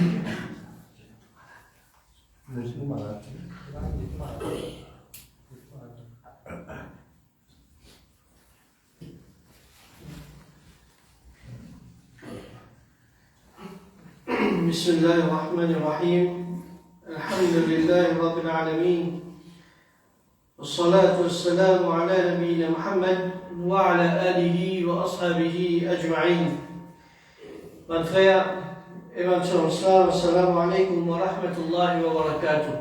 بسم الله الرحمن الرحيم الحمد لله رب العالمين والصلاة والسلام على نبينا محمد وعلى آله وأصحابه أجمعين. Mes frères et mes sœurs, assalamu alaikum wa rahmatullahi wa barakatuh.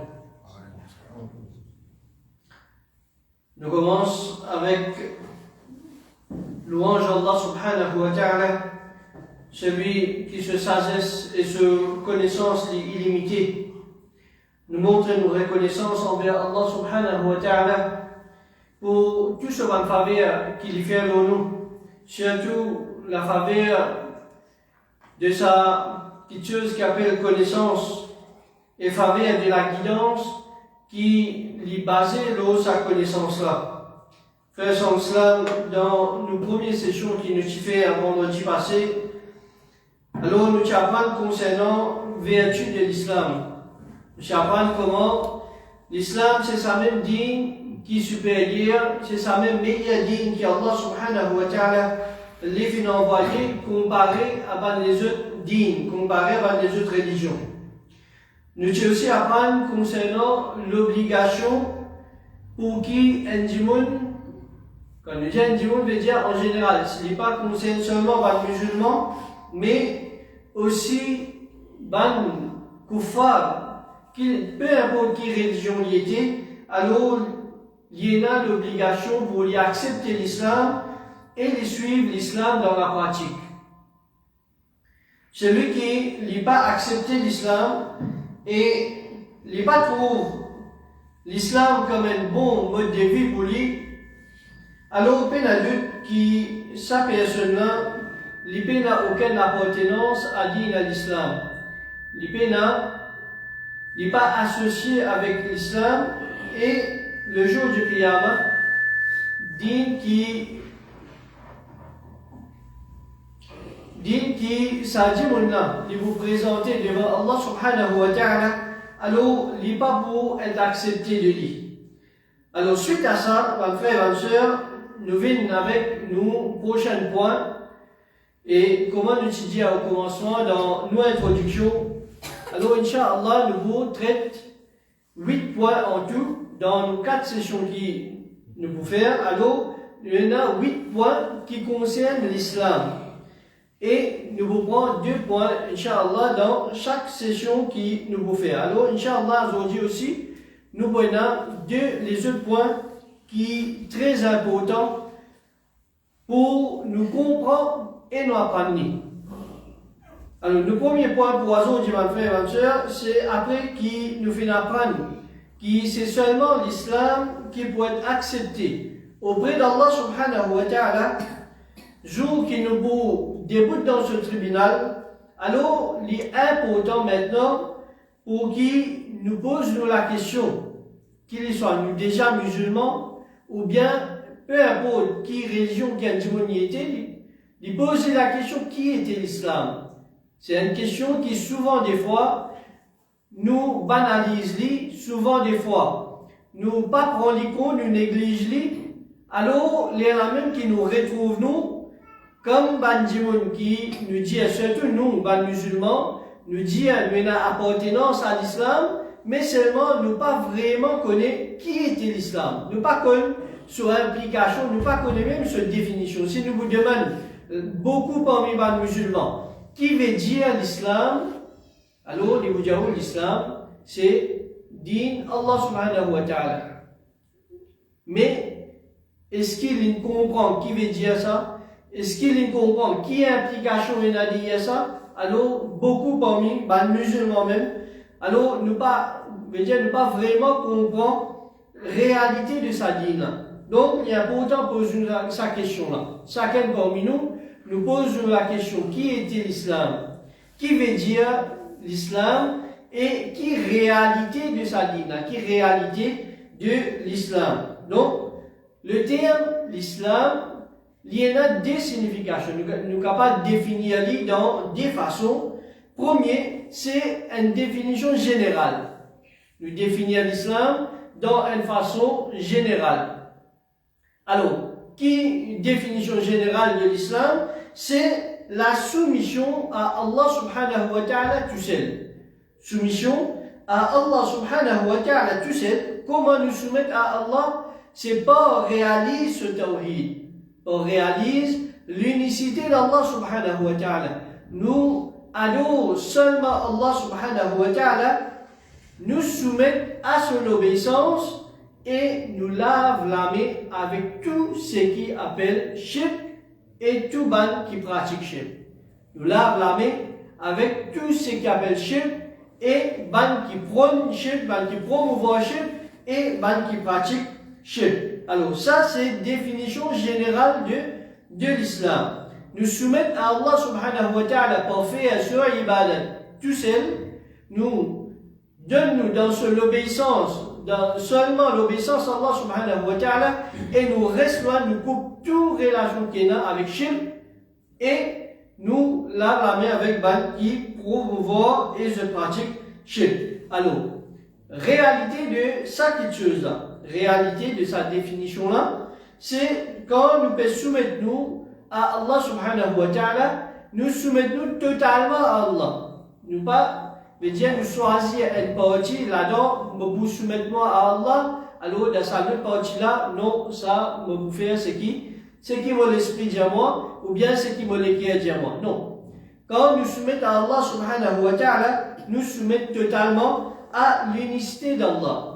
Nous commençons avec louange Allah subhanahu wa ta'ala, celui qui se sagesse et se connaissance illimitée. Nous montrons nos reconnaissances envers Allah subhanahu wa ta'ala pour tout ce bon faveur qu'il fait à nous, surtout la faveur de sa petite chose qui appelle connaissance et faveur de la guidance qui lui basait sa connaissance là. Frères et sœurs, dans nos premières sessions qui nous fait un vendredi passé, alors nous apprenons concernant vertu de l'islam. Nous apprenons comment l'islam c'est sa même dîne qui est supérieure, c'est sa même meilleure dîne qui Allah subhanahu wa ta'ala les fait envoyer comparé à les autres dînes, comparé à les autres religions. Nous aussi apprendre concernant l'obligation pour qui un dimoun, quand nous disons un dimoun veut dire en général, ce n'est pas concerne seulement les musulmans, mais aussi les kuffar, peu importe qui religion il était, alors il y a l'obligation pour y accepter l'islam et les suivre l'islam dans la pratique. Celui qui n'a pas accepté l'islam et n'a pas trouvé l'islam comme un bon mode de vie pour lui, alors il a doute que sa personne-là n'a aucune appartenance à l'islam. Il n'est pas associé avec l'islam et le jour du Qiyamah, dit qui ça dit il vous présenter devant Allah subhanahu wa ta'ala, alors il n'est pas pour être accepté de lui. Alors suite à ça, mes frères et mes sœurs, nous venons avec nos prochains points et comment nous étudier au commencement dans nos introductions. Alors Inch'Allah, nous vous traitons 8 points en tout dans nos 4 sessions qui nous pouvons faire. Alors il y en a 8 points qui concernent l'islam. Et nous vous prenons 2 points, Inch'Allah, dans chaque session qui nous vous fait. Alors, Inch'Allah, aujourd'hui aussi, nous prenons les autres points qui sont très importants pour nous comprendre et nous apprendre. Alors, le premier point pour aujourd'hui, mes frères et mes sœurs, c'est après qui nous fait apprendre que c'est seulement l'islam qui peut être accepté auprès d'Allah subhanahu wa ta'ala, jour qui nous débute dans ce tribunal. Alors, il est important maintenant pour qui nous pose la question, qu'il soit nous déjà musulmans, ou bien peu importe qui religion, qui était, il pose la question qui était l'islam. C'est une question qui souvent des fois nous banalise, souvent des fois nous pas prend les compte, nous néglige. Alors, il y en a même qui nous retrouvent nous comme Bandimoun qui nous dit, surtout nous, les musulmans, nous dit nous avons appartenance à l'islam, mais seulement nous pas vraiment connaître qui était l'islam. Nous pas connaître sur implication, nous pas connaître même sur définition. Si nous vous demandons beaucoup parmi les musulmans, qui veut dire l'islam, alors nous vous dirons l'islam, c'est din Allah subhanahu wa ta'ala. Mais est-ce qu'il comprend qui veut dire ça? Est-ce qu'il comprend qui est implication il a dit ça? Alors, beaucoup parmi les musulmans même, alors nous pas vraiment comprendre la réalité de sa dîne. Donc, il est important de poser sa question là. Chacun parmi nous pose la question qui était l'islam? Qui veut dire l'islam? Et qui réalité de sa dîne? Qui réalité de l'islam? Donc, le terme l'islam, il y en a des significations. Nous sommes capables de définir dans des façons, Premier, c'est une définition générale. Nous définir l'islam dans une façon générale. Alors, définition générale de l'islam, c'est la soumission à Allah subhanahu wa ta'ala tout seul. Soumission à Allah subhanahu wa ta'ala tout seul. Comment nous soumettre à Allah? C'est pas on réalise ce tawhid. On réalise l'unicité d'Allah subhanahu wa ta'ala. Nous allons seulement Allah subhanahu wa ta'ala nous soumettre à son obéissance et nous lave la main avec tout ce qui appelle shirk et tout ban qui pratique shirk. Nous lave la main avec tout ce qui appelle shirk et ban qui prône shirk, ban qui promouvoit shirk et ban qui pratique shirk. Alors ça c'est définition générale de l'islam. Nous soumettre à Allah subhanahu wa ta'ala pour faire sur ibadat tout seul, nous donne-nous dans l'obéissance, dans seulement l'obéissance à Allah subhanahu wa ta'ala, et nous reste loin, nous coupe toute relation qu'il y a avec shirk, et nous lave la main avec ban qui promouvoit et se pratique shirk. Alors, réalité de ça quelque chose là, réalité de sa définition là, c'est quand nous pouvons soumettre nous à Allah subhanahu wa ta'ala, nous soumettons nous totalement à Allah. Nous pas mais Dieu nous choisit une partie là-dedans, me soumettre moi à Allah, alors dans cette autre partie-là, non, ça, me faire ce qui me l'esprit dit à moi, ou bien ce qui me l'écrit dit à moi. Non. Quand nous soumettons à Allah subhanahu wa ta'ala, nous soumettons totalement à l'unicité d'Allah.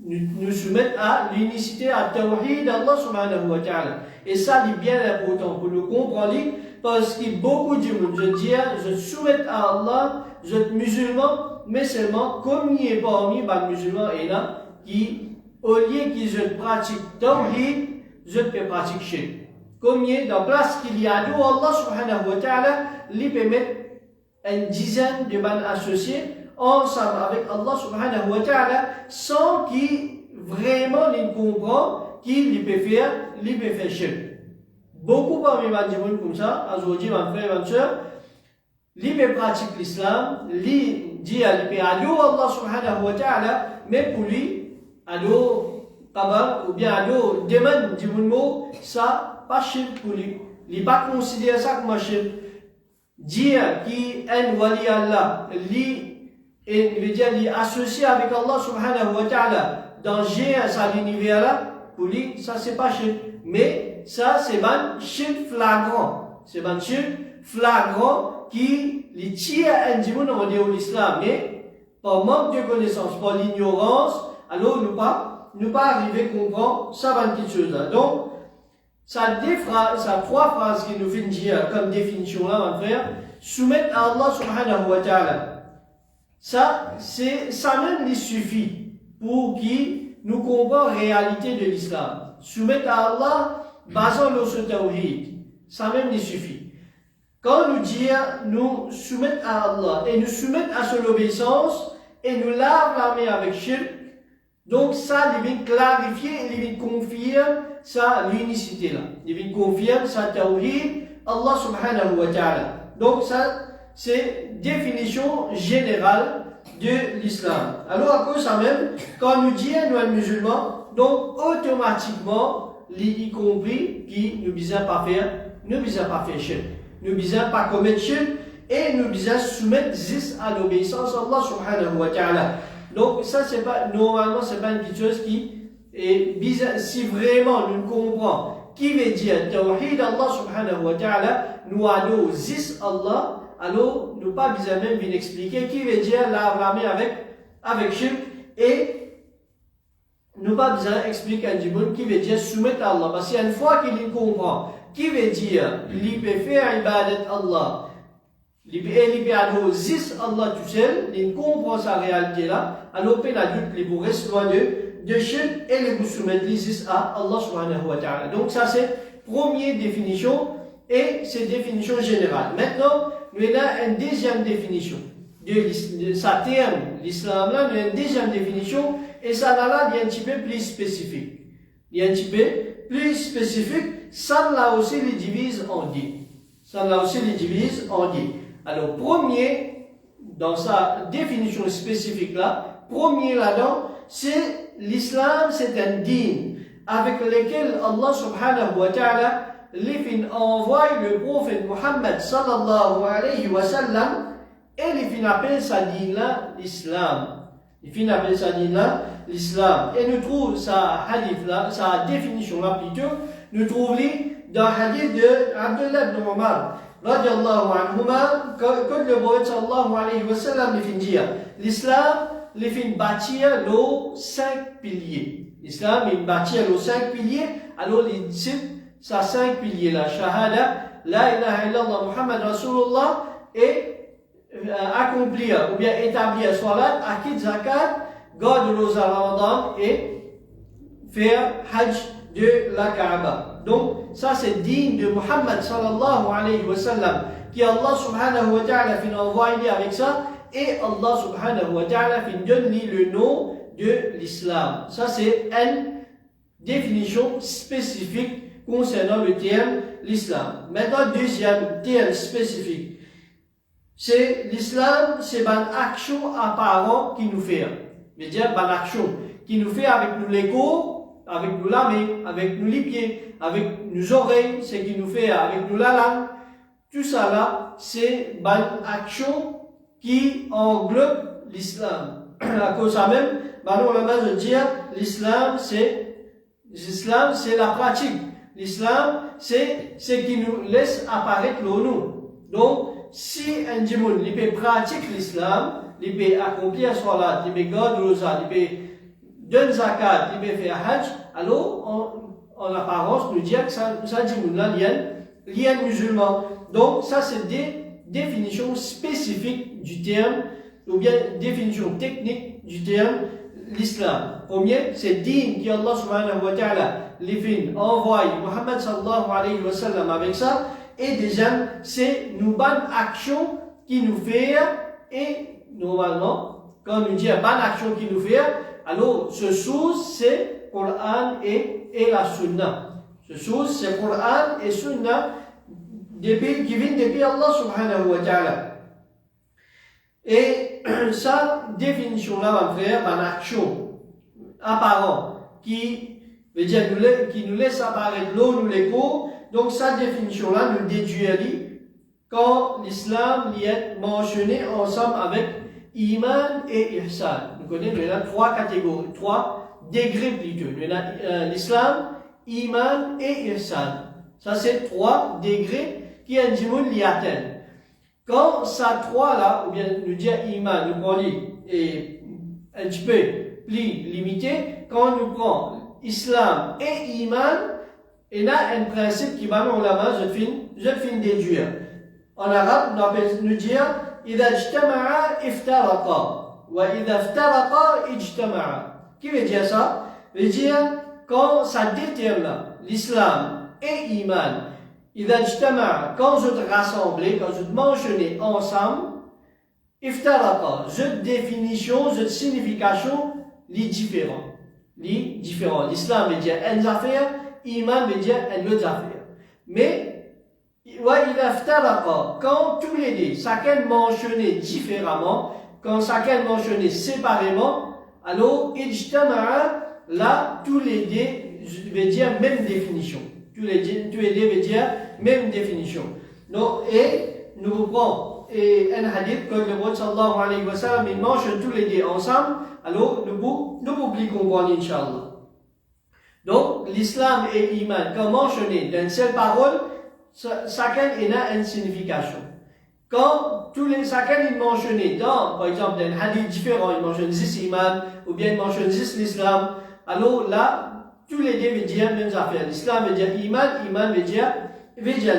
Nous soumettons à l'unicité, à tawhid d'Allah subhanahu wa ta'ala. Et ça, c'est bien important pour nous comprendre, parce que beaucoup de monde, je dis, je soumets à Allah, je suis musulman, mais seulement, comme il est parmi les musulmans et là, qui, au lieu qu'ils je pratique tawhid, je peux pratiquer shirk. Comme il est dans place qu'il y a d'où Allah subhanahu wa ta'ala, lui permet une dizaine de ban associés ensemble avec Allah subhanahu wa ta'ala, sans qu'il vraiment les comprend, qu'il lui peut faire shirk. Beaucoup parmi les gens comme ça, aujourd'hui, mes frères et mes sœurs, ils pratiquent l'islam, ils disent qu'ils adorent Allah subhanahu wa ta'ala, mais pour lui, adorent Kaaba, ou bien adorent demande du mot, ça, pas shirk pour lui. Il ne pas considérer ça comme un shirk. Dire qu'il est un wali Allah, il associé avec Allah subhanahu wa ta'ala dans cet univers-là, pour lui, ça c'est pas shirk. Mais ça, c'est un shirk flagrant. C'est un shirk flagrant qui les tire un dimanche dans l'islam. Mais par manque de connaissance, par l'ignorance, alors nous pas arriver à comprendre ça va une petite chose là. Donc, ça trois phrases qui nous fait dire comme définition là, mon frère, soumettre à Allah subhanahu wa ta'ala. Ça même il suffit pour qui nous comprenions la réalité de l'islam. Soumettre à Allah, basant sur tawhid. Ça même il suffit. Quand nous disons, nous soumettons à Allah et nous soumettons à son obéissance et nous lavons la main avec shirk, donc ça, il vient clarifier et il vient confirmer sa l'unicité là. Il vient confirmer sa tawhid, Allah subhanahu wa ta'ala. Donc ça, c'est définition générale de l'islam. Alors à cause de ça même, quand nous disons nous sommes musulmans, donc automatiquement, y compris qui nous disons pas faire shirk. Nous disons pas commettre shirk et nous disons soumettre juste à l'obéissance à Allah subhanahu wa ta'ala. Donc ça c'est pas, normalement c'est pas une petite chose qui est bizarre. Si vraiment nous comprenons qui veut dire tawhid Allah subhanahu wa ta'ala, nous allons juste Allah, alors nous pas besoin même bien expliquer qui veut dire la main avec shirk et nous pas besoin d'expliquer à Djiboun qui veut dire soumettre à Allah. Parce qu'une fois qu'il comprend, qui veut dire, il peut faire ibadat Allah, il peut adorer juste Allah tout seul, il comprend sa réalité là, alors l'adulte, il vous reste loin de shirk et il vous soumettre juste à Allah subhanahu wa ta'ala. Donc ça c'est première définition et c'est définition générale. Maintenant, nous avons une deuxième définition. De sa terme, l'islam là, nous avons une deuxième définition et ça là, il est un petit peu plus spécifique. Il est un petit peu plus spécifique, ça là aussi les divise en 10. Ça là aussi les divise en 10. Alors, premier, dans sa définition spécifique là, premier là-dedans, c'est l'islam, c'est un dîn avec lequel Allah subhanahu wa ta'ala les envoie le prophète Muhammad sallallahu alayhi wa sallam et les appellent sa dîn là l'islam. Les appellent sa dîn là l'islam. Et nous trouvons sa hadith là, sa définition là plutôt, nous trouvons dans le hadith de Abdullah ibn Umar radiallahu anhuma, quand le prophète sallallahu alayhi wa sallam les dit l'islam les bâtir les 5 piliers. L'islam est bâti aux 5 piliers, alors les disciples, ça 5 piliers là, shahada, la ilaha illallah Muhammad Rasulullah, et accomplir ou bien établir salat, akid zakat, garde le rosa ramadan et faire hajj de la Kaaba. Donc ça c'est digne de Muhammad sallallahu alayhi wa sallam, qui Allah subhanahu wa ta'ala fait envoyer avec ça, et Allah subhanahu wa ta'ala fait donner le nom de l'islam. Ça c'est une définition spécifique concernant le terme l'islam. Maintenant, deuxième terme spécifique, c'est l'islam, c'est une action apparente qui nous fait. C'est-à-dire une action qui nous fait avec nous les corps, avec nous la main, avec nous les pieds, avec nos oreilles, c'est qui nous fait avec nous la langue. Tout ça là, c'est une action qui englobe l'islam. À cause de ça même, on va dire l'islam c'est la pratique. L'islam c'est ce qui nous laisse apparaître le nous. Donc si un djimoun il peut pratiquer l'islam, il peut accomplir salat, il peut garder le rosa, il peut donner zakat, il peut faire hajj, alors en apparence nous dire que ça djimoun là il y a un musulman. Donc ça c'est des définitions spécifiques du terme ou bien définition technique du terme l'islam. Premier, c'est digne qui Allah subhanahu wa ta'ala les fait envoyer Muhammad sallallahu alayhi wa sallam avec ça. Et deuxième, c'est nous bonne action qui nous fait, et normalement, quand nous dit bonne action qui nous fait, alors ce chose c'est Coran et la Sunna. Ce chose c'est Coran et Sunna qui viennent depuis Allah subhanahu wa ta'ala. Et sa définition-là, mon frère, une action apparente qui veut dire qui nous laisse apparaître l'eau, nous les cours. Donc, sa définition-là nous déduit quand l'islam est mentionné ensemble avec iman et ihsan. Nous connaissons il y a 3 catégories, 3 degrés plutôt. Il y a l'islam, iman et ihsan. Ça, c'est 3 degrés qui un djimoun l'y atteint. Quand ça 3 là, ou bien nous dire iman, nous prenons et un petit peu plus limité, quand nous prenons islam et iman, il y a un principe qui va dans la main, je finis déduire. En arabe, nous dire إذا اجتمع افترقا وإذا افترقا اجتمعا. Qui veut dire ça? Veut dire quand ça détermine l'islam et iman. إذا اجتمع, quand je te rassemblais, quand je te mentionnais ensemble, افترقا, je définition, je signification, les différents. L'islam veut dire une affaire, iman veut dire une autre affaire. Mais quand tous les deux, chacun mentionné différemment, quand chacun mentionné séparément, alors là, tous les deux veut dire même définition. Tous les deux veut dire même définition. Donc, et nous prenons un hadith que le prophète sallallahu alayhi wa sallam il mentionne tous les deux ensemble, alors nous pouvons comprendre, Inch'Allah. Donc, l'islam et l'iman, quand mentionné d'une seule parole, chacun a une signification. Quand chacun est mentionné dans, par exemple, un hadith différent, il mentionne 10 iman, ou bien il mentionne 10 l'islam, alors là, tous les deux veulent dire même affaire. L'islam veut dire iman veut dire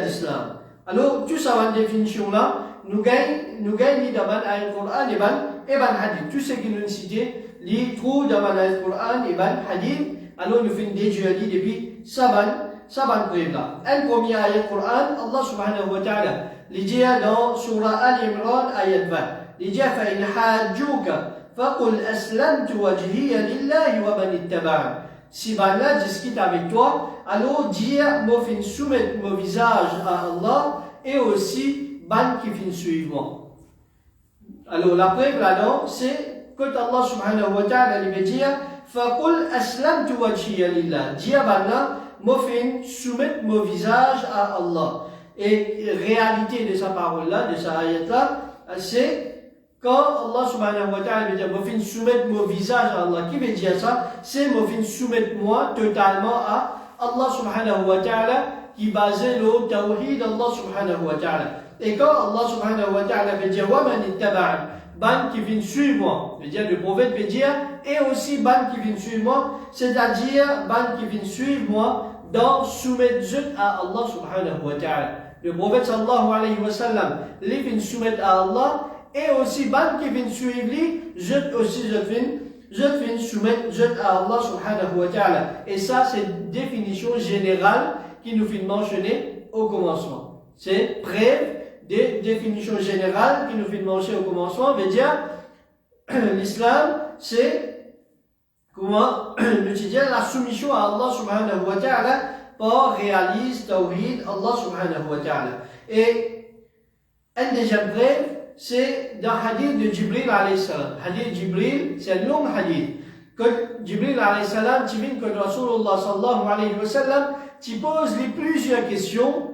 l'islam. Alors, tout ça, une définition là, nous gagnons dans le Coran et dans le hadith. Tout ce qui nous cite, les trous dans le Coran et dans le hadith, alors nous faisons des jeux depuis Saban Prébla. Un premier ayat Coran, Allah subhanahu wa ta'ala, il dit dans Surah Al-Imran, ayat 20, il dit فَإِنْ حَاجُّوكَ فَقُلْ أَسْلَمْتُ وَجْهِيَ لِلَّهِ وَمَنِ اتَّبَعَنِ. Si Banna discute avec toi, alors dire, moi fin soumettre mon visage à Allah, et aussi ban qui fin suivant. Alors la preuve là-dedans, c'est quand Allah subhanahu wa ta'ala lui dire فَقُلْ أَسْلَمْتُ وَجْهِيَ لِلَّهِ Dia banna, moi fin soumettre mon visage à Allah. Et réalité de sa parole là, de sa ayat là, c'est quand Allah subhanahu wa ta'ala veut dire moi fin soumettre mon visage à Allah. Qui veut dire ça? C'est moi fin soumettre moi totalement à Allah subhanahu wa ta'ala qui basait le tawhid Allah subhanahu wa ta'ala. Et quand Allah subhanahu wa ta'ala veut dire wa man ittaba'an, ban qui vient suivre moi, veut dire le prophète veut dire et aussi ban qui vient suivre moi, c'est-à-dire ban qui vient suivre moi dans soumettre à Allah subhanahu wa ta'ala. Le prophète sallallahu alayhi wa sallam, les vient soumettre à Allah et aussi ban qui vient suivre lui, je viens soumettre à Allah subhanahu wa ta'ala. Et ça c'est une définition générale qui nous fait mentionner au commencement. C'est bref. Des définitions générales qui nous fait mentionner au commencement, veut dire l'islam, c'est comment nous dire la soumission à Allah subhanahu wa ta'ala par réalise tawhid Allah subhanahu wa ta'ala. Et un deuxième bref, c'est dans le hadith de Jibril alayhi salam. Hadith Jibril, c'est un long hadith. Quand Jibril alayhi salam, tu viens que Rasulullah sallallahu alayhi wa sallam, tu poses les plusieurs questions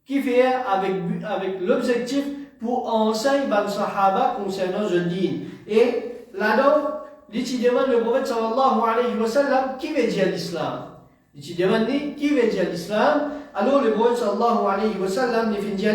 qui fait avec l'objectif pour enseigner les Sahaba concernant le din. Et là-dedans, il demande le prophète sallallahu alayhi wa sallam qui veut dire l'islam. Il demande qui veut dire l'islam. Alors le prophète sallallahu alayhi wa sallam il dit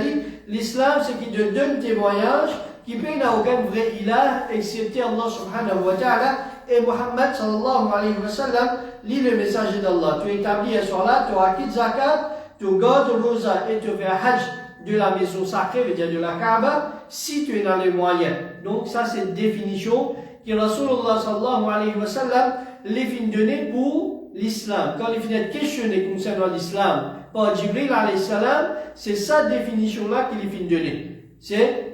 l'islam c'est qui te donne témoignage qui peut n'a aucun vrai ilah excepté Allah subhanahu wa ta'ala et Muhammad sallallahu alayhi wa sallam lit le messager d'Allah. Tu établis un salat, tu acquittes zakat, tu gardes le rosa et tu fais un hajj de la maison sacrée, veut dire de la Kaaba, si tu es dans les moyens. Donc ça c'est une définition que Rasulullah sallallahu alayhi wa sallam les fin donner pour l'islam. Quand il finit questionner concernant l'islam par Jibril alayhi salam, c'est sa définition là qu'il fin donner. C'est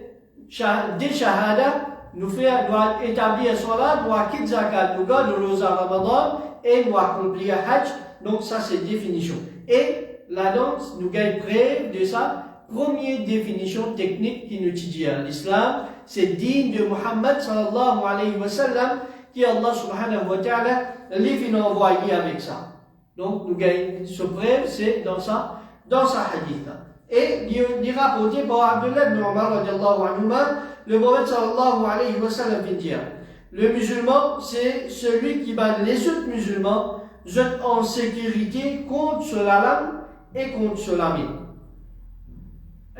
des shahada, nous doit établir un salat, nous acquitter zakat, nous garder le rosa Ramadan et nous accomplir un hajj. Donc ça c'est définition. Et là-dedans, nous gagnons près de ça. Première définition technique qui nous dit l'islam, c'est digne de Muhammad sallallahu alayhi wa sallam qui Allah subhanahu wa ta'ala les fin envoyer avec ça. Donc nous gagnons ce preuve, c'est dans ça hadith là. Et il rapporté par Abdullah ibn Umar radiallahu anhuma, le prophète sallallahu alayhi wa sallam vient dire le musulman c'est celui qui bat les autres musulmans en sécurité contre la lame et contre l'armée.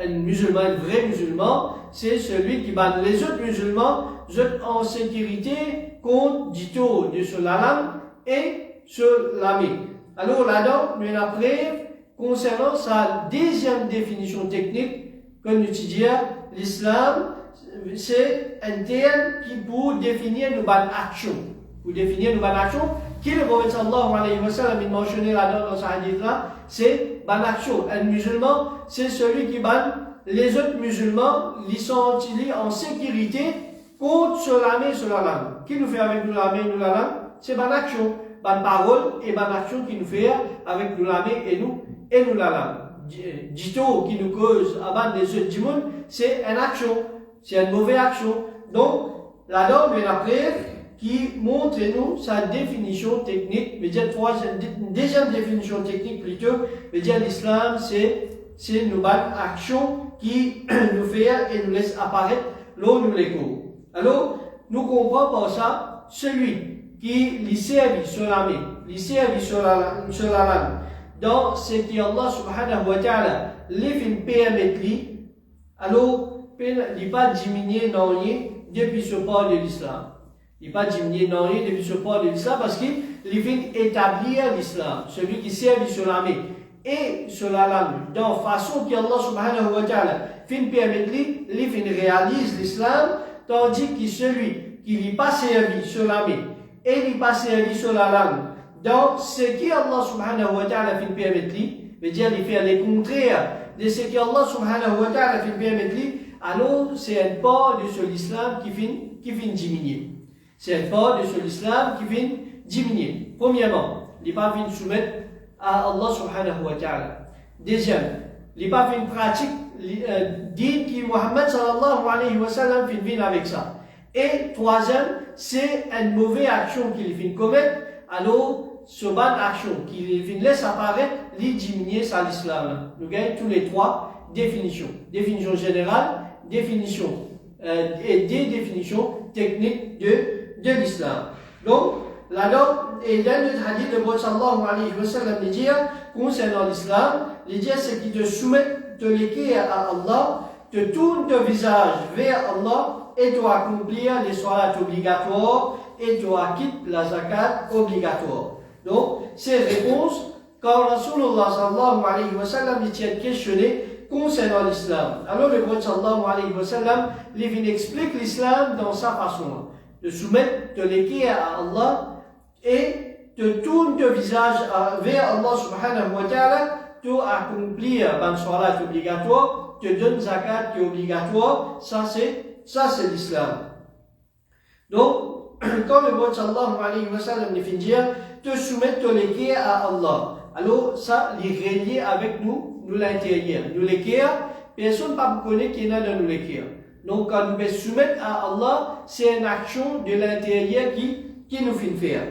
Un musulman, un vrai musulman, c'est celui qui bat les autres musulmans en sécurité contre dito de sur la lame et sur l'armée. Alors là-dedans, nous après, concernant sa deuxième définition technique, comme nous disons, l'islam, c'est un terme qui pour définir nos bonnes actions. Pour définir nos bonnes actions, qui le prophète sallallahu alayhi wa sallam a mentionné là-dedans dans ce hadith-là, c'est bonne action. Un musulman, c'est celui qui bat les autres musulmans, ils sont en sécurité contre sur l'armée et sur la langue. Qui nous fait avec nous l'armée et nous la langue? C'est bonne action. Bonne parole et bonne action qui nous fait avec nous l'armée et nous la langue. Dito qui nous cause à battre les autres du monde, c'est une action. C'est une mauvaise action. Donc, là-dedans, il y a après qui montre nous sa définition technique, veut dire une deuxième définition technique plutôt, veut dire l'islam c'est une bonne action qui nous fait et nous laisse apparaître là où nous les cours. Alors, nous comprenons par ça, celui qui lui servit sur l'armée, lui servit sur la langue, dans ce qui Allah subhanahu wa ta'ala les fait permettre lui, alors, il n'est pas diminué dans rien depuis ce pas de l'islam. Il n'est pas diminué dans rien depuis ce pas de l'islam parce qu'il vient établir l'islam, celui qui sert sur l'armée et sur la langue, dans façon qu'Allah subhanahu wa ta'ala fin permettre lui, il fin réalise l'islam, tandis que celui qui n'est pas servi sur l'armée et n'est pas servi sur la langue, dans ce qui Allah subhanahu wa ta'ala fin permettre lui, veut dire il fait les contraires de ce que Allah subhanahu wa ta'ala fin permettre lui, alors c'est un pas de l'islam qui fin diminuer. C'est un pas de l'islam qui fin diminuer. Premièrement, il n'est pas fin soumettre à Allah subhanahu wa ta'ala. Deuxième, Il n'a pas fait une pratique dit que Muhammad sallallahu alayhi wa sallam fait vivre avec ça. Et troisième, c'est une mauvaise action qu'il fait commettre, alors ce bonne action qu'il laisse apparaître, il diminue ça l'islam. Nous gagnons tous les trois définitions. Définition générale, définition et des définitions techniques de l'islam. Donc, la norme, et dans le hadith de Prophète sallallahu alayhi wa sallam, il dit, concernant l'islam, il dit, c'est qu'il te soumet de l'équerre à Allah, te tourne ton visage vers Allah et doit accomplir les salats obligatoires et doit quitter la zakat obligatoire. Donc, ces réponses, quand Rasulullah sallallahu alayhi wa sallam est questionné concernant l'islam. Alors le prophète sallallahu alayhi wa sallam, il explique l'islam dans sa façon de soumettre de l'équerre à Allah et de tourner ton visage vers Allah subhanahu wa ta'ala, de accomplir une salat obligatoire, te donne zakat qui est obligatoire, ça c'est l'islam. Donc, quand le prophète sallallahu alayhi wa sallam nous fait dire, te soumettre ton l'équerre à Allah. Alors, ça, il est relié avec nous l'intérieur. Nous l'équerre, personne ne peut pas connaître qui est dans nous l'équerre. Donc, quand nous soumettre à Allah, c'est une action de l'intérieur qui nous fait faire.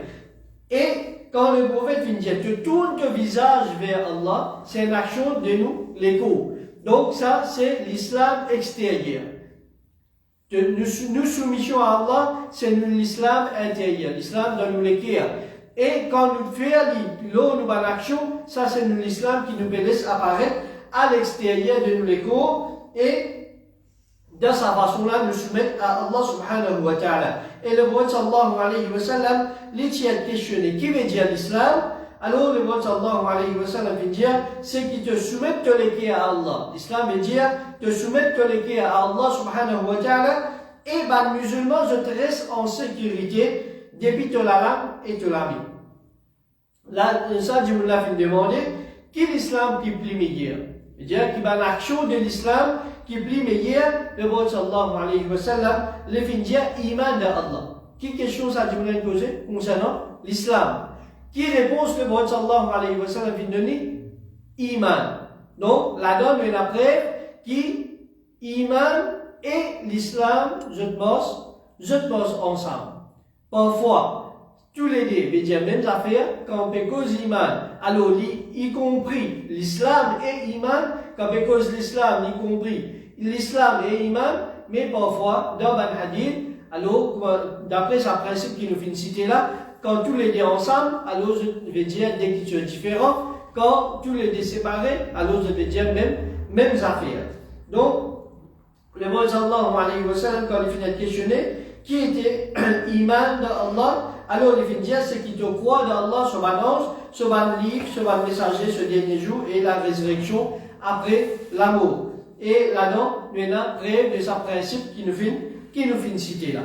Et quand le prophète vient dire, tu tournes ton visage vers Allah, c'est une action de nous, l'écho. Donc ça, c'est l'islam extérieur. Nous soumission à Allah, c'est l'islam intérieur, l'islam dans nous l'équerre. Et quand nous faisons nous action, ça c'est l'islam qui nous laisse apparaître à l'extérieur de nous l'écho. Et de sa façon-là, nous soumettre à Allah subhanahu wa ta'ala. Et le prophète sallallahu alayhi wa sallam, les tiens questionné, qui veut dire l'islam? Alors le prophète sallallahu alayhi wa sallam veut dire, c'est qui te soumettent te l'équerre à Allah. L'islam veut dire, te soumettre te l'équerre à Allah subhanahu wa ta'ala, et les musulmans, je te reste en sécurité, depuis te la lame et te la vie. Là, ça, je me l'ai demandé, qui est l'islam qui plie meilleur? C'est-à-dire qu'il y a une action de l'islam qui plie meilleur, le prophète sallallahu alayhi wa sallam, le fin dire iman d'Allah. Quelle question ça, je me l'ai posé concernant l'islam? Qui réponse le prophète sallallahu alayhi wa sallam vient donner? Iman. Donc, la donne est la preuve qui, iman et l'islam, je te bosse ensemble. Parfois, tous les deux veut dire même affaire, quand on peut cause iman, alors y compris l'islam et iman, quand on peut cause l'islam, y compris l'islam et iman, mais parfois, dans un hadith, alors, d'après ce principe qui nous fait citer là, quand tous les deux ensemble, alors je vais dire des questions différentes, quand tous les deux séparés, alors je vais dire mêmes affaires. Donc, le prophète sallallahu alayhi wa sallam, quand il finit de questionner, qui était iman d'Allah, alors il finit de dire, c'est qui te croit d'Allah, sur un ange, sur un livre, sur un messager, ce dernier jour, et la résurrection après la mort. Et là-dedans, nous avons preuve de ce principe qui nous fait citer là.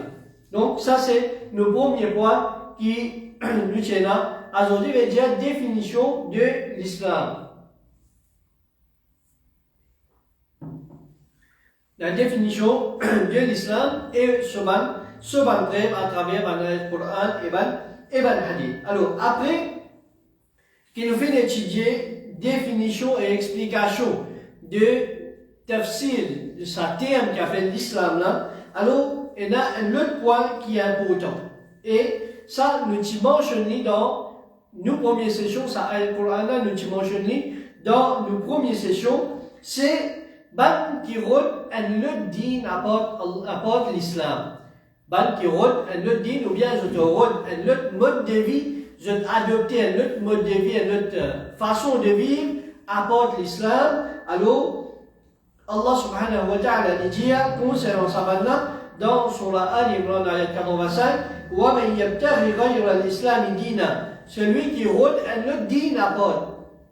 Donc, ça c'est le premier point qui nous tient là. Aujourd'hui, je vais dire définition de l'islam. La définition de l'islam est ce preuve à travers le Coran et le Hadith. Alors, après, qui nous fait étudier définition et explication de tafsir de sa terme qui appelle l'islam là, alors il y a un autre point qui est important. Et ça, nous mentionnons dans nos premières sessions, ça a le Coran là, nous mentionnons dans nos premières sessions, c'est ban qui rôde un autre din apporte l'islam. Ban qui rôde un autre din, ou bien je te rôde un autre mode de vie, je adopte un autre mode de vie, une autre façon de vivre, apporte l'islam. Alors, Allah subhanahu wa ta'ala dit concernant sa banna dans Surah Al-Imran ayat 85, wa man yabtaghi ghayra al-islam dina, celui qui rôde un autre din apporte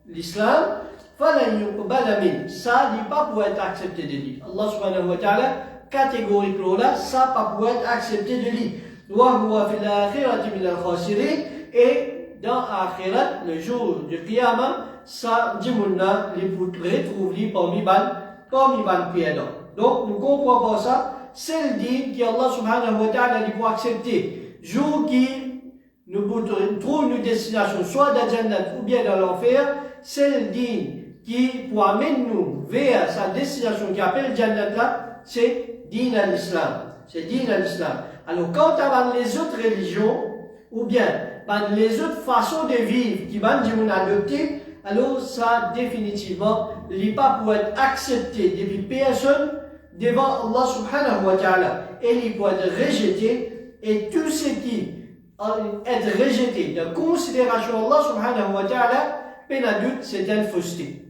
l'islam, fala yuqbala min, ça n'est pas pour être accepté de lui. Allah subhanahu wa ta'ala catégoriquement là, ça pas pour être accepté de lui. Wa huwa fil akhirati min al-khasirin, et dans l'akhirat, le jour du qiyamah, ça dit mouna les retrouve lui parmi ban perdants. Donc, nous comprenons pas ça. C'est le din qui Allah subhanahu wa ta'ala dit pour accepter. Jour qui nous trouve une destination, soit dans Jannat ou bien dans l'enfer, c'est le din qui pour amener nous vers sa destination qui appelle Jannat là, c'est din al-Islam. C'est din al-Islam. Alors, quant à les autres religions, ou bien les autres façons de vivre qui vont adopter, alors ça, définitivement, n'est pas pour être accepté depuis personne devant Allah subhanahu wa ta'ala. Et il peut être rejeté, et tout ce qui est rejeté de considération Allah subhanahu wa ta'ala, peine à doute, c'est une fausseté.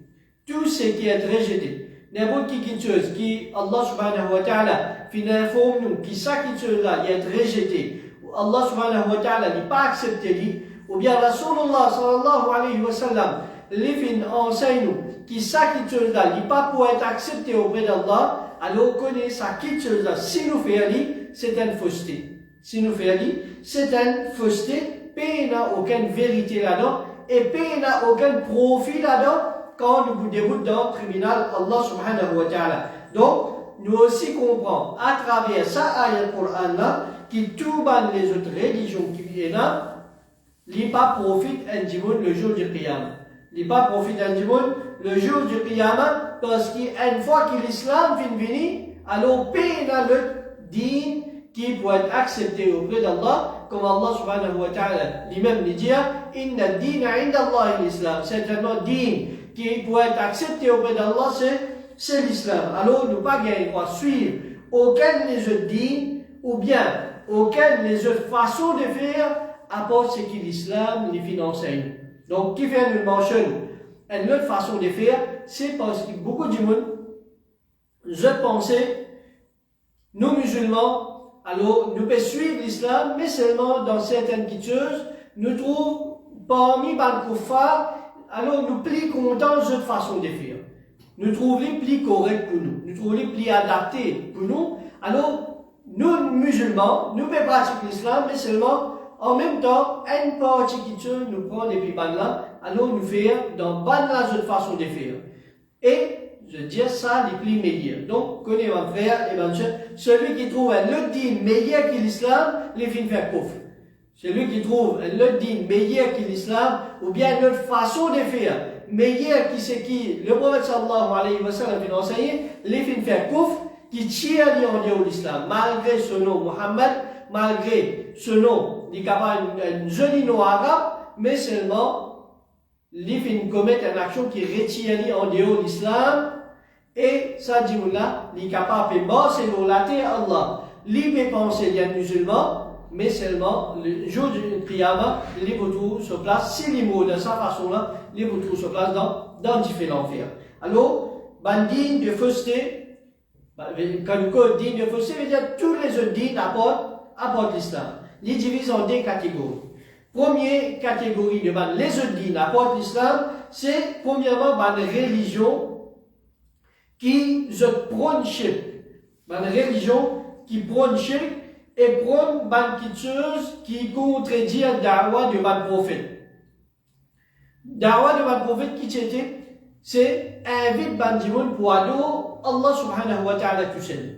Tout ce qui est rejeté. N'importe qui chose qui Allah subhanahu wa ta'ala fait informe nous qui ça qui chose là il est rejeté ou Allah subhanahu wa ta'ala n'est pas accepté ou bien Rasulullah sallallahu alayhi wa sallam les fin enseigne nous qui ça qui chose là n'est pas pour être accepté auprès d'Allah alors connaît ça qui chose là si nous fait ali c'est une fausseté si nous fait ali c'est une fausseté paix n'a aucune vérité là-dedans et paix n'a aucun profit là-dedans quand nous déboutons dans le tribunal Allah subhanahu wa ta'ala. Donc, nous aussi comprenons à travers ça ayat Coran là, qui tout les autres religions qui viennent là, les pas profitent un dimanche le jour du Qiyamah. Les pas profitent un dimanche le jour du Qiyamah parce qu'une fois que l'islam vient venir, alors paix dans le din qui peut être accepté auprès d'Allah, comme Allah subhanahu wa ta'ala lui-même dit, inna ad-din 'inda Allah l'islam. Certainement, din qui peut être accepté auprès d'Allah, c'est l'islam. Alors, nous pas gagner suivre aucun des autres dînes ou bien aucune des autres façons de faire à part ce que l'islam les enseigne. Donc, qui vient nous mentionner une autre façon de faire, c'est parce que beaucoup de monde, je pensais, nous musulmans, alors nous pouvons suivre l'islam, mais seulement dans certaines choses, nous trouvons parmi les kuffars, alors nous plus contents de cette façon de faire. Nous trouvons les plus corrects pour nous. Nous trouvons les plus adaptés pour nous. Alors, nous musulmans, nous pouvons pratiquer l'islam, mais seulement, en même temps, une partie qui nous prend des plus bonnes là, alors nous faire dans bonne cette façon de faire. Et, je dis ça, les plus meilleurs. Donc, connaissez mon frère et ma soeur, celui qui trouve un autre dîme meilleur que l'islam, les filles faire pauvre. Celui qui trouve un autre dîme meilleur que l'islam, ou bien une autre façon de faire, meilleur que ce qui le prophète sallallahu alayhi wa sallam a enseigné, les filles faire pauvre, qui tire en dehors de l'islam, malgré ce nom Muhammad, malgré ce nom, il est capable un joli nom arabe, mais seulement, les filles commettent une action qui retire en dehors de l'islam, et ça dit là, il est capable de bosser la terre Allah. Il peut penser qu'il musulman, mais seulement le jour du Qiyamah, il retrouve sur place, si les mots de sa façon-là, il retrouve sur place dans différents fers. Alors, digne de fausseté, quand nous digne de fausseté, veut dire tous les autres dînes apportent l'islam. Les divisent en deux catégories. Première catégorie de les autres dînes apportent l'islam, c'est premièrement une religion qui se prône shirk. Une religion qui prône shirk et prône une chose qui contredit la da'wah de votre prophète. Da'wah de votre prophète qui c'était, c'est invite bandimoun pour adorer Allah subhanahu wa ta'ala tout seul.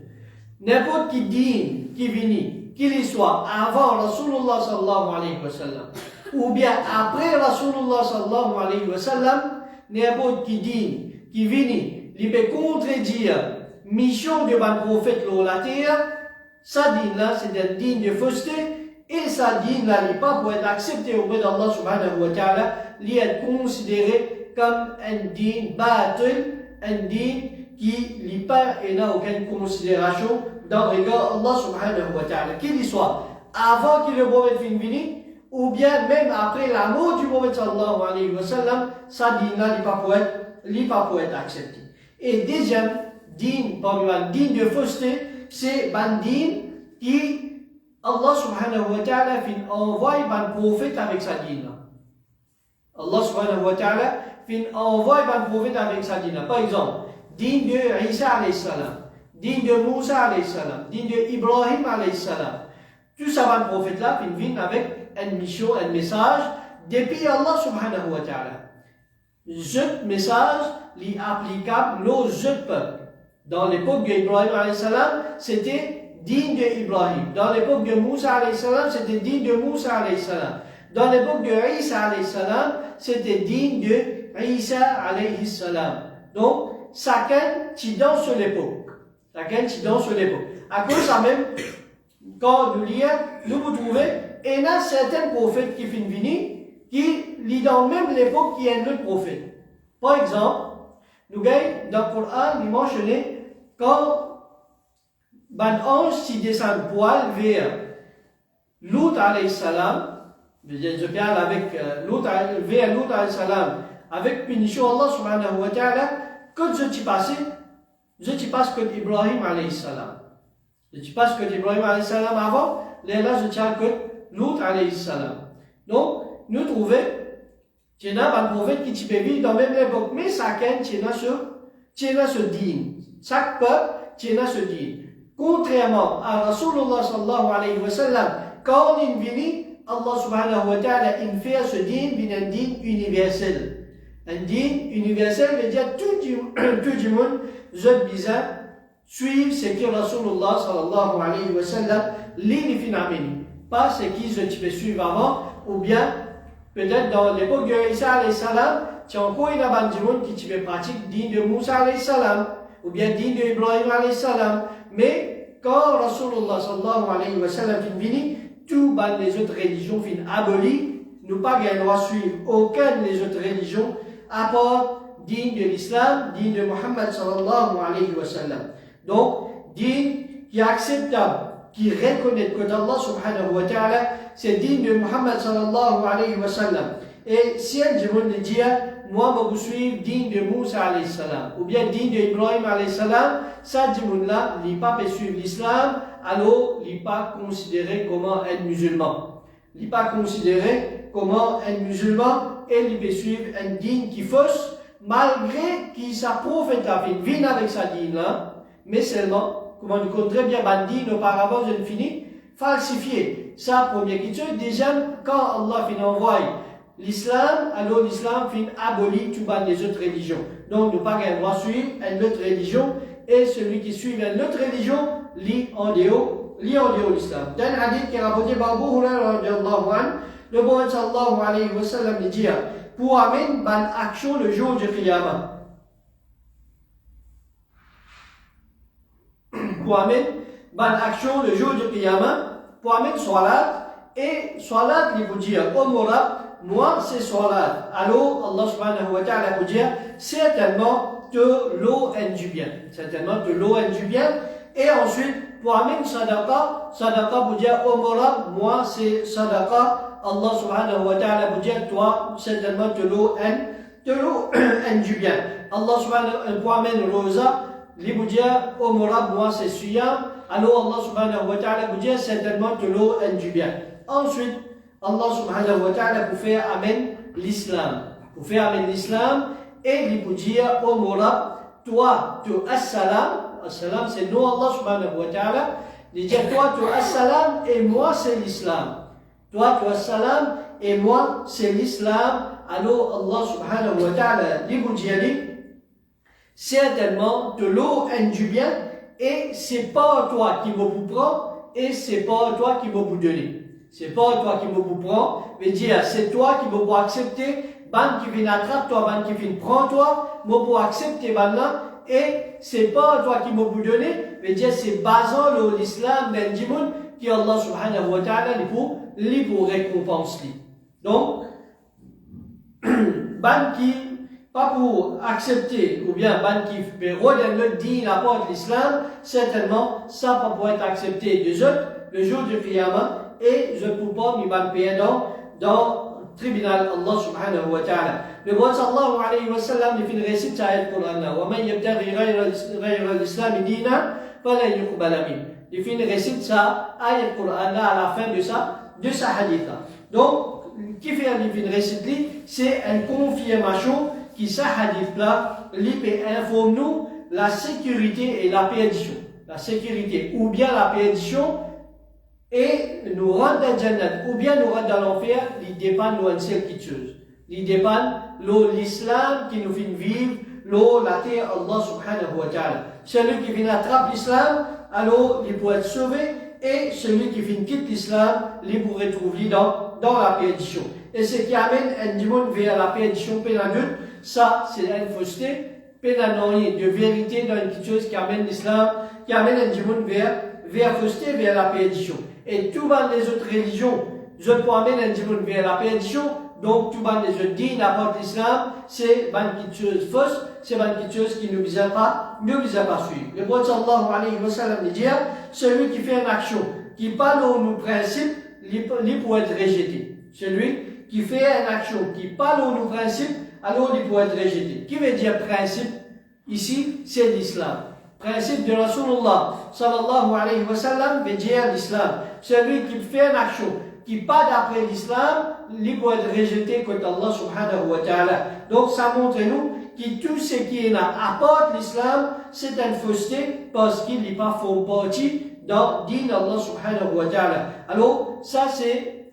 N'importe qui dit, qui vient, qu'il y soit avant Rasulullah sallallahu alayhi wa sallam, ou bien après Rasulullah sallallahu alayhi wa sallam, n'importe qui dit, qui vient, il peut contredire mission de mon prophète sur la terre, ça dit là, c'est un digne de fausseté, et ça dit là, il n'est pas pour être accepté auprès d'Allah subhanahu wa ta'ala, il est considéré comme un digne battle, un digne qui n'est pas et n'a aucune considération dans le regard d'Allah subhanahu wa ta'ala. Qu'il y soit avant que le prophète vienne, ou bien même après la mort du prophète sallallahu alayhi wa sallam, ça dit là, il n'est pas pour être accepté. Et deuxième dîne, parmi les dînes de fausseté, c'est un dîne qui Allah subhanahu wa ta'ala envoie un prophète avec sa dîne. Allah subhanahu wa ta'ala envoie un prophète avec sa dîne. Par exemple, dîne de Isa alayhi salam, dîne de Moussa alayhi salam, dîne de Ibrahim alayhi salam. Tout ça, un prophète là, vient avec une mission, un message depuis Allah subhanahu wa ta'ala. Ce message est applicable aux autres peuples. Dans l'époque d'Ibrahim alayhi salam, c'était digne d'Ibrahim. Dans l'époque de Moussa alayhi salam, c'était digne de Moussa alayhi salam. Dans l'époque de Isa alayhi salam, c'était digne Isa alayhi salam. Donc, chacun qui danse sur l'époque. Chacun qui danse sur l'époque. À cause de ça même, quand nous lisons, nous vous trouvez, et il y a certains prophètes qui finissent venir, qui lisent dans même l'époque qui est un autre prophète. Par exemple, nous voyons dans le Coran, il mentionné quand ban ange qui descend poil vers Lut alayhi salam, je parle avec vers Lut alayhi salam, avec punition Allah subhanahu wa ta'ala, quand je t'y passe que Ibrahim alayhi salam. Je t'y passe que Ibrahim alayhi salam avant, là je tiens que Lut alayhi salam. Donc, nous trouvons, il y a un prophète qui t'y vivre dans la même époque, mais chacun tient ce dîne. Chaque peuple tient ce dîne. Contrairement à Rasulullah sallallahu alayhi wa sallam, quand il vient, Allah subhanahu wa ta'ala, il fait ce dîne, un dîne universel. Un dîne universel veut dire tout du monde, je bizarre, suivre ce que Rasulullah sallallahu alayhi wa sallam, l'île finamini. Pas ce qui je peux suivre avant, ou bien, peut-être dans l'époque de Isa alayhi salam, tu as encore une bande du monde qui te pratique dîne de Moussa alayhi salam, ou bien dîne de Ibrahim alayhi salam. Mais quand Rasulullah sallallahu alayhi wa sallam est venu, toutes les autres religions sont abolies, nous pas le droit de suivre aucune des autres religions à part digne de l'islam, digne de Muhammad sallallahu alayhi wa sallam. Donc, digne qui est acceptable, qui reconnaît que Allah subhanahu wa ta'ala, c'est digne de Muhammad sallallahu alayhi wa sallam. Et si un monde dit, moi, je suis digne de Moussa alayhi salam, ou bien digne de Ibrahim alayhi salam, ça dit là, il n'est pas suivre l'islam, alors il n'est pas considéré comme un musulman. Il n'est pas considéré comme un musulman et il peut suivre un digne qui fausse, malgré qu'il s'approuve la vie, vient avec sa digne là, mais seulement, comme on dit très bien, bandit auparavant, je ne finis, falsifié. Ça, première question. Deuxième, quand Allah finit envoie l'islam, alors l'islam finit abolit tout les autres religions. Donc, nous pas qu'un droit suivre une autre religion, et celui qui suit une autre religion, lit en dehors l'islam. Dans un hadith qui est rapporté par Abu Hurairah radiallahu anhu, le prophète sallallahu alayhi wa sallam dit, pour amener une action le jour du Qiyamah. Pour amener une action le jour du Qiyamah, pour amener salat, et salat, il vous dit, moi c'est salat. Alors, Allah subhanahu wa ta'ala vous dit, certainement de l'eau et du bien. Certainement de l'eau et du bien. Et ensuite, pour amener sadaqa, vous dire, moi c'est sadaqa. Allah subhanahu wa ta'ala vous dit, toi, certainement de l'eau et du bien. Allah subhanahu wa ta'ala pour amener rosa, il vous dit, moi c'est siyam. Alors Allah subhanahu wa ta'ala vous dit, certainement de l'eau et du bien. Ensuite, Allah subhanahu wa ta'ala vous fait amener l'islam. Vous fait amener l'islam et il vous dit, toi, tu as-salam. As-salam, c'est nous, Allah subhanahu wa ta'ala. Il dit, toi, tu as-salam et moi, c'est l'islam. Toi, tu as-salam et moi, c'est l'islam. Alors, Allah subhanahu wa ta'ala, il vous dit, certainement, de l'eau et du bien, et c'est pas toi qui me vous prend, et c'est pas toi qui me vous donner. C'est pas toi qui me vous prend, mais dire, c'est toi qui me vous accepter, ban qui vient attraper toi, ban qui vient prendre toi, me vous accepter ban là, et c'est pas toi qui me vous donner, mais dire, c'est basant l'islam ben dimoun, qui Allah subhanahu wa ta'ala, li pour récompense li. Donc, ban qui, pas pour accepter, ou bien ban qui fait redonner le din à part de l'islam, certainement, ça pas pour être accepté des autres, le jour du Qiyamah, et je ne peux pas m'y payer dans le tribunal Allah subhanahu wa ta'ala. Le prophète sallallahu alayhi wa sallam, il fait une récite à l'Aït Qur'an. وَمَنْ يَبْتَغِي غَيْرَ الْإِسْلَامِ دِينًا فَلَنْ يُقْبَلَ مِنْهُ. Il fait une récite à l'Aït Qur'an à la fin de sa hadith. Donc, qui fait une récite, c'est une confirmation qui sa hadith là, informe nous la sécurité et la perdition. La sécurité ou bien la perdition et nous rendre dans le Jannat ou bien nous rendre dans l'enfer, il dépend de une seule chose. Il dépend de l'islam qui nous fait vivre, la terre Allah subhanahu wa ta'ala. Celui qui vient attraper l'islam, alors il peut être sauvé, et celui qui vient quitter l'islam, il pourrait trouver dans la perdition. Et ce qui amène un monde vers la perdition pénale, Ça, c'est une fausseté. Pénanoïe de vérité dans quelque chose qui amène l'islam, qui amène un monde vers fausseté, vers la perdition. Et tout les autres religions, je peux amener un monde vers la perdition. Donc, tout les autres dînes à part l'islam, c'est quelque chose fausse, c'est quelque chose qui ne nous vise pas suivre. Le prophète sallallahu alayhi wa sallam dit, celui qui fait une action, qui parle aux nos principes, il peut être rejeté. Celui qui fait une action, qui parle aux nos principes, alors il peut être rejeté. Qui veut dire principe? Ici, c'est l'islam. Principe de Rasulullah sallallahu alayhi wa sallam veut dire l'islam. Celui qui fait une action, qui pas d'après l'islam, il peut être rejeté contre Allah subhanahu wa ta'ala. Donc ça montre nous que tout ce qui est là apporte l'islam, c'est une fausseté parce qu'il n'est pas fait partie dans din Allah subhanahu wa ta'ala. Alors ça c'est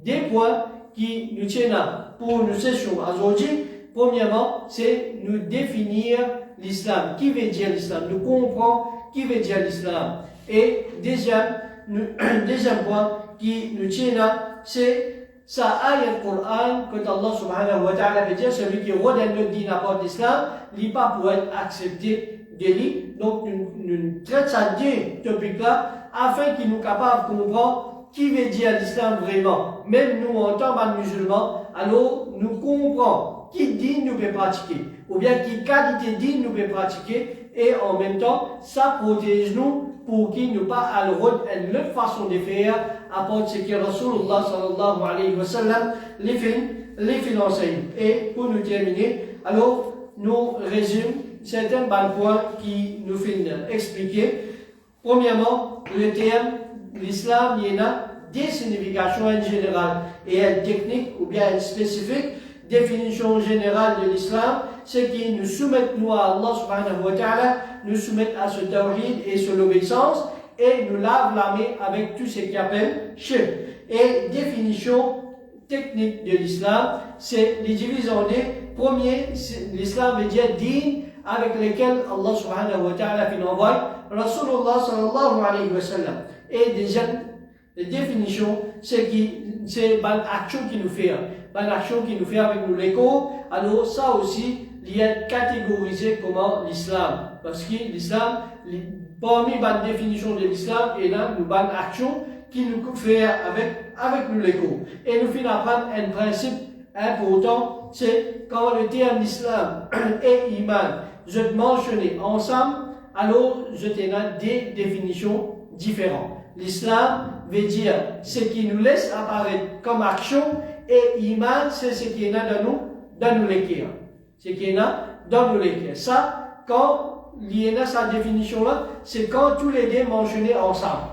des points qui nous tiennent pour nos sessions aujourd'hui. Premièrement, c'est nous définir l'islam. Qui veut dire l'islam? Nous comprenons qui veut dire l'islam. Et deuxième point qui nous tient là, c'est ça ayat Coran que Allah subhanahu wa ta'ala veut dire celui qui redonne le din à part l'islam, il pas pour être accepté de lui. Donc nous traitons ça deux topics là afin qu'il nous capable de comprendre qui veut dire l'islam vraiment. Même nous en tant que musulmans, alors nous comprenons qui din nous peut pratiquer ou bien qui qualité din nous peut pratiquer et en même temps ça protège nous pour qu'il nous pas à une autre façon de faire à part ce que Rasulullah sallallahu alayhi wa sallam les fait enseigner. Et pour nous terminer, alors nous résumons certains points qui nous fait expliquer. Premièrement, le terme l'islam, il y en a des significations en général et une technique ou bien une spécifique. Définition générale de l'islam, c'est qui nous soumettent nous à Allah subhanahu wa ta'ala, nous soumettent à ce tawhid et sur l'obéissance et nous lave la main avec tout ce qui appelle shirk. Et définition technique de l'islam, c'est les diviser en deux. Premier, l'islam veut dire din avec lequel Allah subhanahu wa ta'ala fait envoyer Rasulullah sallallahu alayhi wa sallam. Et deuxième définition, c'est l'action qui nous fait. L'action qui nous fait avec nous l'écho, alors ça aussi, il est catégorisé comme l'islam. Parce que l'islam, parmi les définitions de l'islam, il y a une action qui nous fait avec nous l'écho. Et nous finissons par un principe important, c'est quand le terme l'islam et iman, je mentionnais ensemble, alors je tenais des définitions différentes. L'islam veut dire ce qui nous laisse apparaître comme action et iman, c'est ce qui est là dans nous l'écrire. Ce qui est là dans nous l'écrire. Ça, quand il y a sa définition là, c'est quand tous les deux mentionnés ensemble.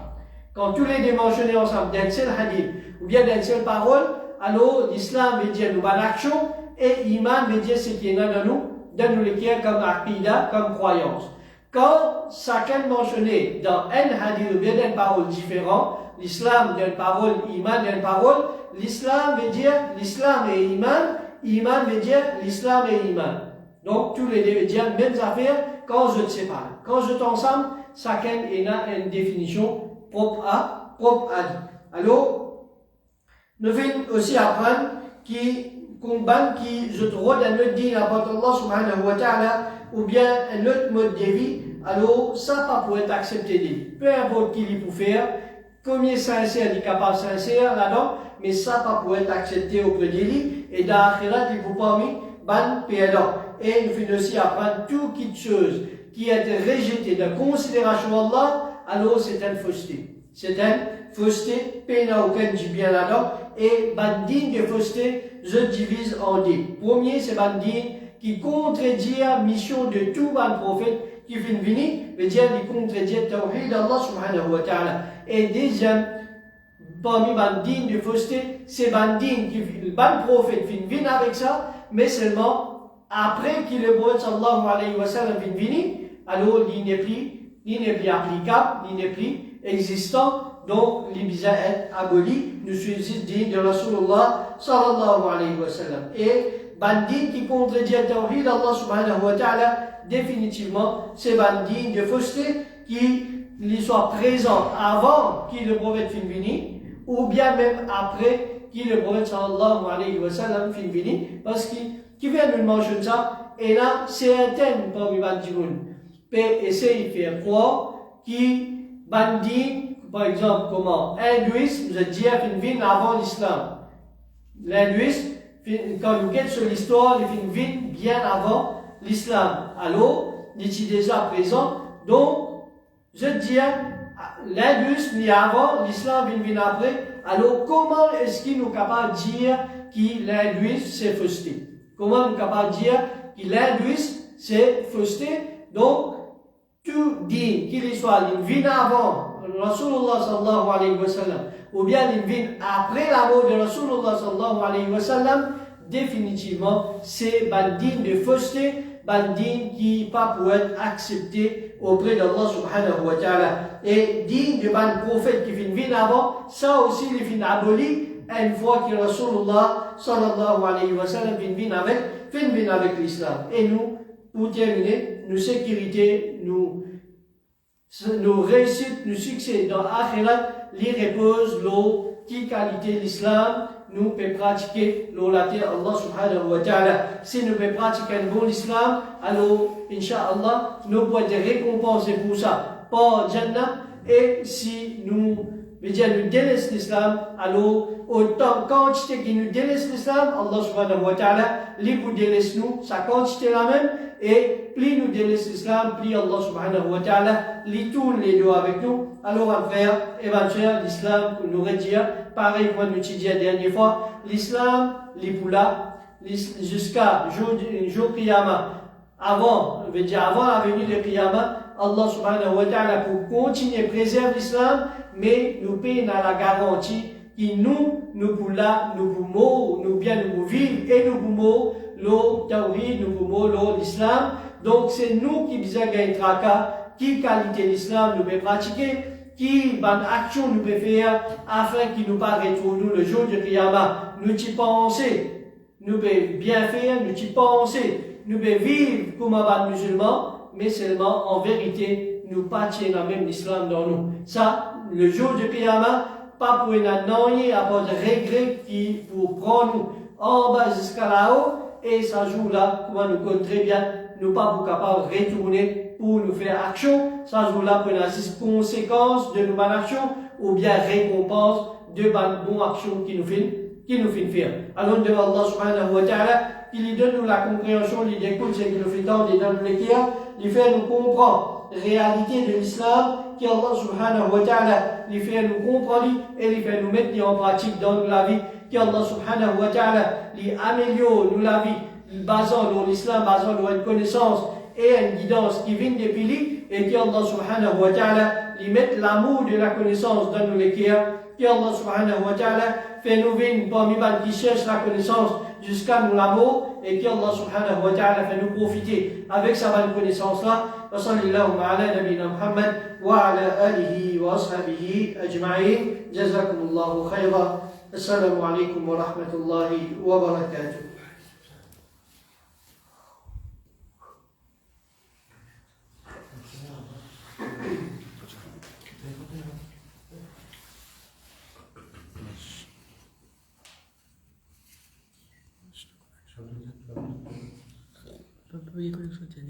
Quand tous les deux mentionnés ensemble, d'un seul hadith, ou bien d'une seule parole, alors l'islam veut dire nous action et iman veut dire ce qui est là dans nous l'écrire comme aqida, comme croyance. Quand chacun mentionné dans un hadith ou bien d'une parole différente, l'islam d'une parole, iman d'une parole, l'islam veut dire l'islam et iman veut dire l'islam et iman. Donc tous les deux veut dire même affaire quand je te sépare. Quand je t'ensemble, chacun a une définition propre à lui. Alors, nous venons aussi apprendre qui je trouve un autre din à part Allah subhanahu wa ta'ala ou bien un autre mode de vie, alors ça pas pour être accepté de lui. Peu importe qui il peut faire, combien sincère il est capable sincère là-dedans, mais ça pas pour être accepté auprès de lui et dans l'akhirat il peut pas mis ban perdant. Et nous finissons aussi apprendre toute chose qui a été rejetée de considération d'Allah, alors c'est une fausseté. C'est une fausseté, peine à aucun du bien là-dedans. Et bandine de fausseté, je divise en deux. Premier, c'est bandine qui contredit la mission de tout ban prophète qui vient venir, veut dire qui contredit le tawhid d'Allah subhanahu wa ta'ala. Et deuxième, parmi bandine de fausseté, c'est bandine qui le ban prophète vient venir avec ça, mais seulement après que le prophète sallallahu alayhi wa sallam vient venir, alors il n'est plus applicable, il n'est plus existant. Donc, les bizarres est aboli, nous sommes dignes de Rasulullah sallallahu alayhi wa sallam. Et bandit qui contredit le tawhid d'Allah subhanahu wa ta'ala, définitivement, c'est bandit de fausseté qui lui soit présent avant qu'il le prophète finisse, ou bien même après qui le prophète sallallahu alayhi wa sallam fin vini, parce qu'il vient nous mentionner ça, et là, certaines parmi les gens peut essayer de faire croire qui bandit, par exemple, comment l'hindouisme, je dis, fin vini avant l'islam. L'hindouisme, quand nous regardons sur l'histoire, il fin vini bien avant l'islam. Alors, il est déjà présent, donc, je dis, l'hindouisme est avant, l'islam vient après. Alors, comment est-ce qu'il nous capable de dire que l'hindouisme c'est fausseté? Comment nous capable de dire que l'hindouisme c'est fausseté? Donc, tout dit qu'il soit vient avant Rasulullah sallallahu alayhi wa sallam, ou bien il vient après la mort de Rasulullah sallallahu alayhi wa sallam, définitivement, c'est digne de fausseté, digne qui pas pour être accepté auprès d'Allah subhanahu wa ta'ala. Et digne de prophète qui vient avant, ça aussi il vient aboli une fois que Rasulullah sallallahu alayhi wa sallam vient avec l'islam. Et nous, pour terminer, nos sécurités, nos réussites, nos succès dans l'akhirat, les reposent l'eau, qui qualité l'islam, nous pouvons pratiquer la terre Allah subhanahu wa ta'ala. Si nous pouvons pratiquer un bon islam, alors, incha'Allah, nous pouvons être récompensés pour ça par Jannah. Et si nous délaissons l'islam, alors, autant quantité qui nous délaisse l'islam, Allah subhanahu wa ta'ala, lui vous délaisse nous, sa quantité la même, et plus nous délaisse l'islam, plus Allah subhanahu wa ta'ala, lui tourne les deux avec nous. Alors, un frère, éventuellement, l'islam, nous redire, pareil, comme nous dit la dernière fois, l'islam, l'Ipoula, jusqu'à jour Qiyamah, avant la venue de Qiyamah, Allah subhanahu wa ta'ala, pour continuer à préserver l'islam, mais nous payons la garantie qui nous pour là, nous pouvons, nous bien nous vivre et nous pouvons, le tawhid, nous pouvons, l'islam. Donc, c'est nous qui disons qu'il tracas, qui qualité l'islam nous peut pratiquer, qui bonne action nous peut faire afin qu'il nous pas retourne le jour de Qiyamah. Nous y penser, nous peut bien faire, nous y penser, nous peut vivre comme un musulman, mais seulement en vérité, nous pas la même l'islam dans nous. Ça, le jour de Qiyamah, pas pour une année, à part de regrets qui pour prendre nous en bas jusqu'à là-haut, et ça joue là, comment nous compte très bien, nous pas pour capable de retourner pour nous faire action, ça joue là pour une conséquence de nos bonnes actions, ou bien récompense de bonnes actions qui nous fait faire. Alors, de Allah subhanahu wa ta'ala, qui lui donne nous la compréhension, il écoute ce qu'il nous fait dans les cœurs, il fait nous comprendre la réalité de l'islam, qui Allah subhanahu wa ta'ala, il fait nous comprendre et il fait nous mettre en pratique dans la vie, qui Allah subhanahu wa ta'ala, il améliore nous la vie, basant sur l'islam, basant sur une connaissance et une guidance qui vient depuis lui, et qui Allah subhanahu wa ta'ala, il met l'amour de la connaissance dans nos cœurs, qui Allah subhanahu wa ta'ala, fait nous venir parmi les qui cherchent la connaissance jusqu'à nous l'amour, et qui Allah subhanahu wa ta'ala fait nous profiter avec sa bonne connaissance-là. Wa sallallahu ala nabina Muhammad wa ala alihi wa ashabihi ajma'in. Jazakumullahu khayra. Assalamu alaikum wa rahmatullahi wa barakatuh. Bapak ibu yang sudah